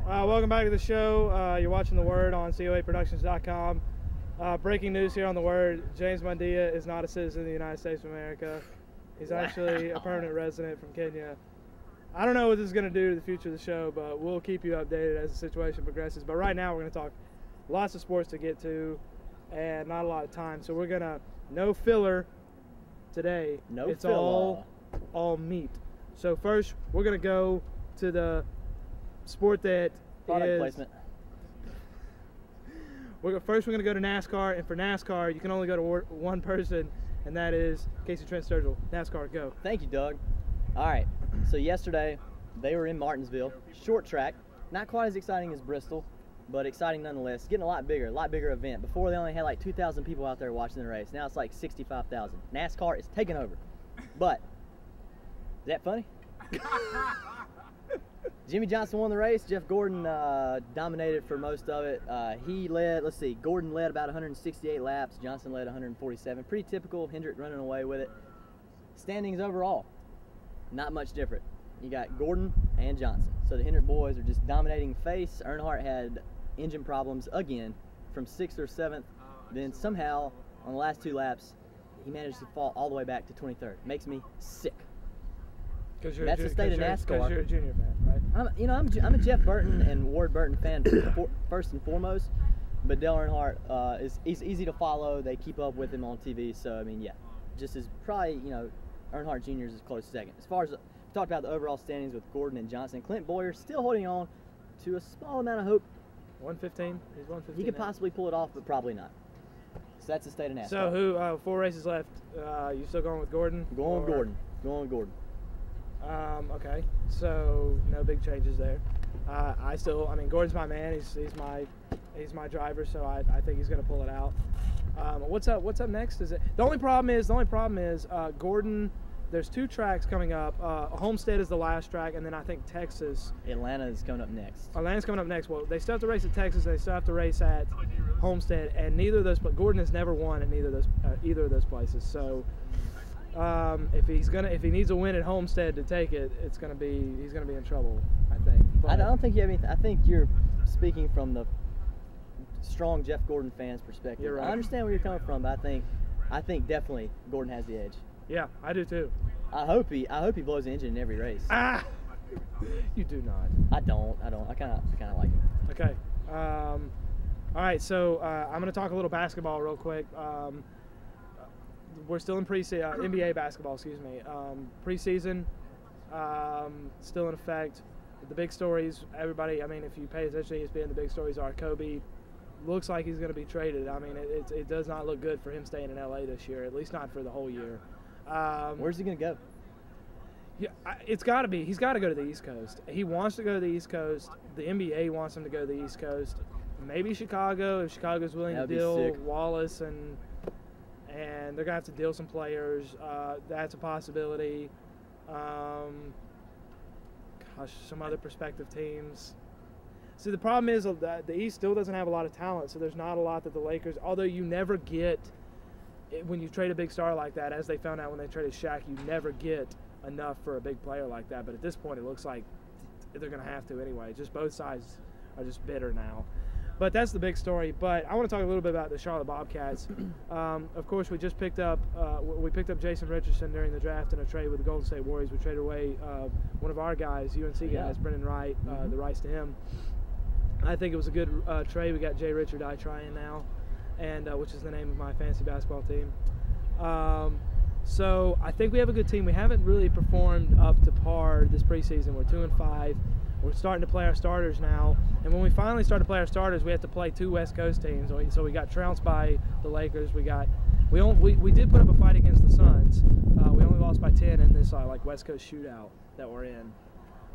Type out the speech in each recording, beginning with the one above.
Welcome back to the show. You're watching The Word on COAProductions.com. Breaking news here on The Word. James Mandia is not a citizen of the United States of America. He's actually a permanent resident from Kenya. I don't know what this is going to do to the future of the show, but we'll keep you updated as the situation progresses. But right now we're going to talk lots of sports to get to and not a lot of time. So we're going to, no filler today. It's all meat. So first we're going to go to the sport that product placement. First we're going to go to NASCAR, and for NASCAR you can only go to one person, and that is Casey Trent Sturgill. NASCAR, go. Thank you, Doug. All right, so yesterday they were in Martinsville, short track, not quite as exciting as Bristol, but exciting nonetheless. Getting a lot bigger event. Before they only had like 2,000 people out there watching the race. Now it's like 65,000. NASCAR is taking over. But is that funny? Jimmie Johnson won the race. Jeff Gordon dominated for most of it. He led, let's see, Gordon led about 168 laps. Johnson led 147. Pretty typical. Hendrick running away with it. Standings overall, not much different. You got Gordon and Johnson. So the Hendrick boys are just dominating face. Earnhardt had engine problems again from 6th or 7th. Then somehow on the last 2 laps, he managed to fall all the way back to 23rd. Makes me sick. That's the state of NASCAR. Because you're a Junior fan, right? I'm a Jeff Burton and Ward Burton fan first and foremost, but Dale Earnhardt is easy to follow. They keep up with him on TV, so I mean, yeah, just as probably Earnhardt Jr. is close second. As far as talked about the overall standings with Gordon and Johnson, Clint Bowyer still holding on to a small amount of hope. 115. He's 115. He could possibly pull it off, but probably not. So that's the state of NASCAR. So who? 4 races left. You still going with Gordon? Going with Gordon. Going with Gordon. Okay, so no big changes there. I mean, Gordon's my man. He's my driver, so I think he's going to pull it out. What's up next? The only problem is Gordon. There's 2 tracks coming up. Homestead is the last track, and then I think Texas. Atlanta is coming up next. Atlanta's coming up next. Well, they still have to race at Texas. They still have to race at Homestead, and neither of those. But Gordon has never won at either of those places. So. If he needs a win at Homestead to take it, he's gonna be in trouble, I think. But I don't think you have anything. I think you're speaking from the strong Jeff Gordon fans' perspective. You're right. I understand where you're coming from, but I think definitely Gordon has the edge. Yeah, I do too. I hope he blows the engine in every race. Ah, you do not. I don't. I kind of like him. Okay. All right. So I'm gonna talk a little basketball real quick. We're still in NBA basketball, excuse me. Preseason, still in effect. The big stories, everybody, I mean, if you pay attention to ESPN, the big stories are Kobe looks like he's going to be traded. I mean, it does not look good for him staying in LA this year, at least not for the whole year. Where's he going to go? Yeah, it's got to be. He's got to go to the East Coast. He wants to go to the East Coast. The NBA wants him to go to the East Coast. Maybe Chicago, if Chicago's willing to deal Wallace and they're going to have to deal some players. That's a possibility. Some other prospective teams. See, the problem is that the East still doesn't have a lot of talent, so there's not a lot that the Lakers, although you never get, when you trade a big star like that, as they found out when they traded Shaq, you never get enough for a big player like that. But at this point, it looks like they're going to have to anyway. Just both sides are just bitter now. But that's the big story. But I want to talk a little bit about the Charlotte Bobcats. Of course, we just picked up Jason Richardson during the draft in a trade with the Golden State Warriors. We traded away one of our guys, UNC guys, Brendan Wright, the rights to him. I think it was a good trade. We got Jay Richard trying now, and which is the name of my fantasy basketball team. So I think we have a good team. We haven't really performed up to par this preseason. We're 2-5. We're starting to play our starters now, and when we finally start to play our starters, we have to play 2 West Coast teams. So we got trounced by the Lakers. We did put up a fight against the Suns. We only lost by 10 in this West Coast shootout that we're in.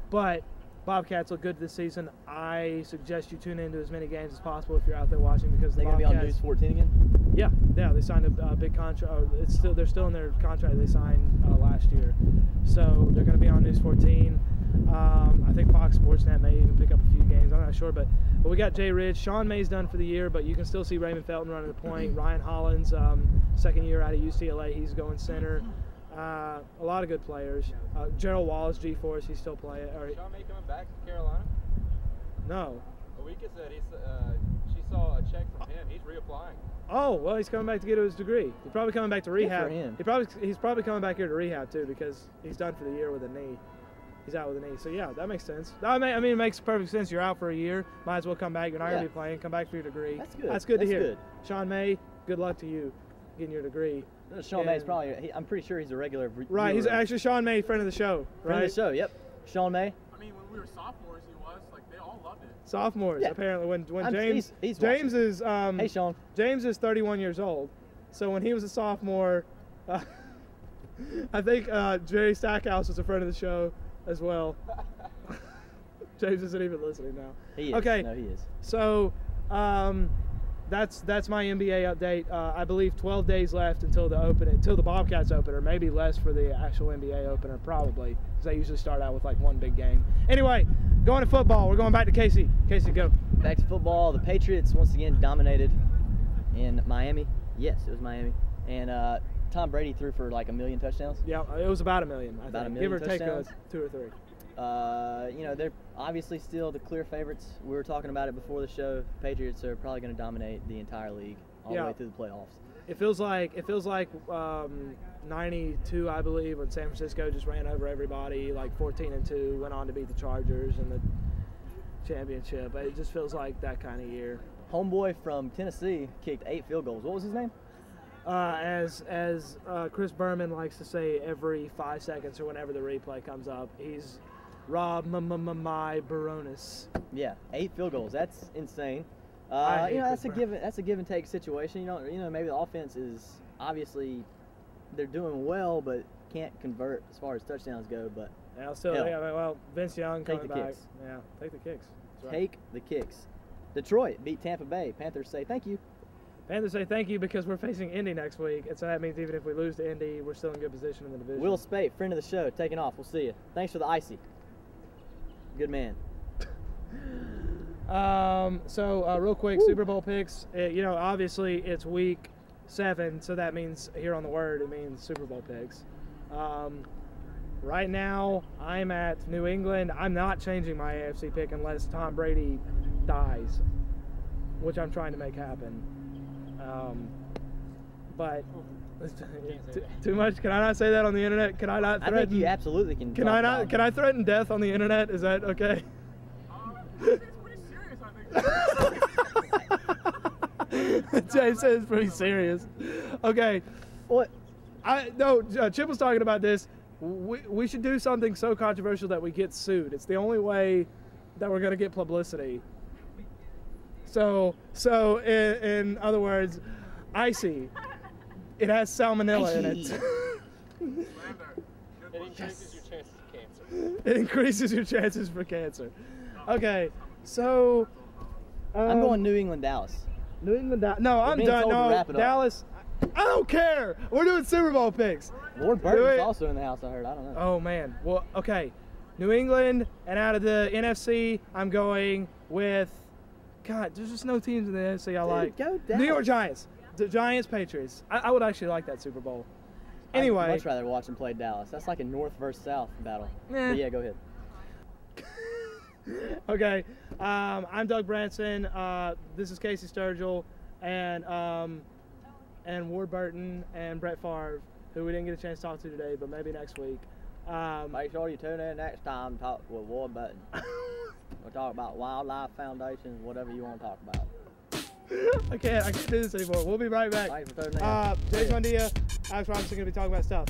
But Bobcats look good this season. I suggest you tune into as many games as possible if you're out there watching, because they're going to be on News 14 again. Yeah, they signed a big contract. They're still in their contract they signed last year, so they're going to be on News 14. I think Fox Sportsnet may even pick up a few games. I'm not sure, but we got Jay Rich. Sean May's done for the year, but you can still see Raymond Felton running the point. Ryan Hollins, second year out of UCLA, he's going center. A lot of good players. Gerald Wallace, G-Force, he's still playing. Sean May coming back to Carolina? No. Awika said she saw a check from him. He's reapplying. Oh, well, he's coming back to get his degree. He's probably coming back to rehab. for him. He's probably coming back here to rehab too, because he's done for the year with a knee. He's out with a knee. So yeah, that makes sense. I mean, it makes perfect sense. You're out for a year. Might as well come back. You're not gonna be playing. Come back for your degree. That's good. That's good to hear. Good. Sean May, good luck to you getting your degree. Sean May's probably. I'm pretty sure he's a regular. Right. He's actually Sean May, friend of the show. Right. Friend of the show. Yep. Sean May. I mean, when we were sophomores, he was like they all loved it. Sophomores, Yeah. apparently. When James he's James watching. is Hey, Sean. James is 31 years old. So when he was a sophomore, I think Jerry Stackhouse was a friend of the show as well. James isn't even listening now. He is. Okay. No, he is. So that's my NBA update. I believe 12 days left until the Bobcats opener. Maybe less for the actual NBA opener, probably, because they usually start out with like one big game. Anyway, going to football. We're going back to Casey. Casey, go. Back to football. The Patriots once again dominated in Miami. Yes, it was Miami. And Tom Brady threw for like 1 million touchdowns. Yeah, it was about 1 million. I About think. 1 Give million or take touchdowns. 2 or 3. You know, they're obviously still the clear favorites. We were talking about it before the show. Patriots are probably going to dominate the entire league all the way through the playoffs. It feels like 92, I believe, when San Francisco just ran over everybody, like 14-2, went on to beat the Chargers in the championship. It just feels like that kind of year. Homeboy from Tennessee kicked 8 field goals. What was his name? As Chris Berman likes to say every 5 seconds or whenever the replay comes up, he's Rob my Baronis. Yeah, 8 field goals. That's insane. I hate You know, that's Chris a given. That's a give and take situation. You know, maybe the offense is obviously they're doing well, but can't convert as far as touchdowns go. But Yeah, still, Hell. yeah, well, Vince Young Take coming the back. kicks. Yeah, take the kicks. That's right. take the kicks. Detroit beat Tampa Bay. Panthers say thank you. Panthers say thank you because we're facing Indy next week, and so that means even if we lose to Indy, we're still in good position in the division. Will Spate, friend of the show, taking off. We'll see you. Thanks for the icy. Good man. Real quick, Super Bowl picks. Obviously it's week 7, so that means here on the Word it means Super Bowl picks. Right now I'm at New England. I'm not changing my AFC pick unless Tom Brady dies, which I'm trying to make happen. But too much. Can I not say that on the internet? Can I not threaten? I think you absolutely can. Can I not? Can I threaten death on the internet? Is that okay? It's pretty serious, I think. Jay says it's pretty serious. Okay. What? Chip was talking about this. We should do something so controversial that we get sued. It's the only way that we're gonna get publicity. So in other words, icy. It has salmonella in it. It increases your chances of cancer. It increases your chances for cancer. Okay, so I'm going New England, Dallas. New England. No, I'm being done. told to No, wrap it up. Dallas. I don't care. We're doing Super Bowl picks. Lord Do Burton's it. also in the house. I heard. I don't know. Oh man. Well, okay. New England, and out of the NFC, I'm going with. God, there's just no teams in the NFC I like. go New York Dallas. Giants. The Giants, Patriots. I would actually like that Super Bowl. Anyway. I'd much rather watch them play Dallas. That's like a North versus South battle. Eh. But yeah, go ahead. Okay, I'm Doug Branson. This is Casey Sturgill, and Ward Burton and Brett Favre, who we didn't get a chance to talk to today, but maybe next week. Make sure you tune in next time. Talk with Ward Button. We'll talk about wildlife foundations, whatever you want to talk about. I can't do this anymore. We'll be right back. Thanks for tuning in. Jason Mondia, Alex Robinson, going to be talking about stuff.